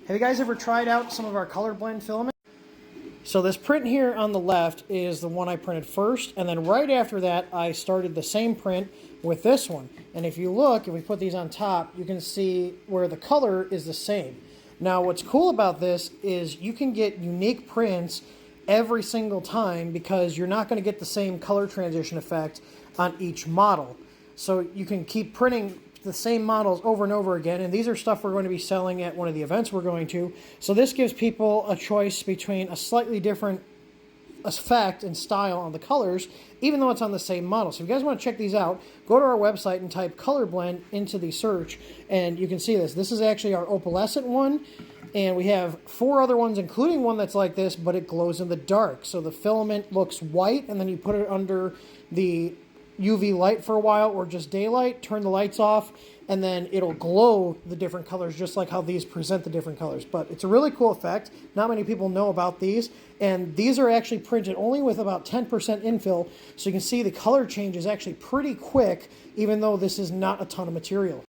Have you guys ever tried out some of our colorblend filament? So this print here on the left is the one I printed first, and then right after that I started the same print with this one. And if you look, if we put these on top, you can see where the color is the same. Now what's cool about this is you can get unique prints every single time because you're not going to get the same color transition effect on each model. So you can keep printing the same models over and over again, and these are stuff we're going to be selling at one of the events we're going to. So this gives people a choice between a slightly different effect and style on the colors, even though it's on the same model. So if you guys want to check these out, go to our website and type colorblend into the search, and you can see this. This is actually our opalescent one, and we have 4 other ones, including one that's like this, but it glows in the dark. So the filament looks white, and then you put it under the UV light for a while or just daylight, turn the lights off, and then it'll glow the different colors just like how these present the different colors. But it's a really cool effect. Not many people know about these, and these are actually printed only with about 10% infill, so you can see the color change is actually pretty quick even though this is not a ton of material.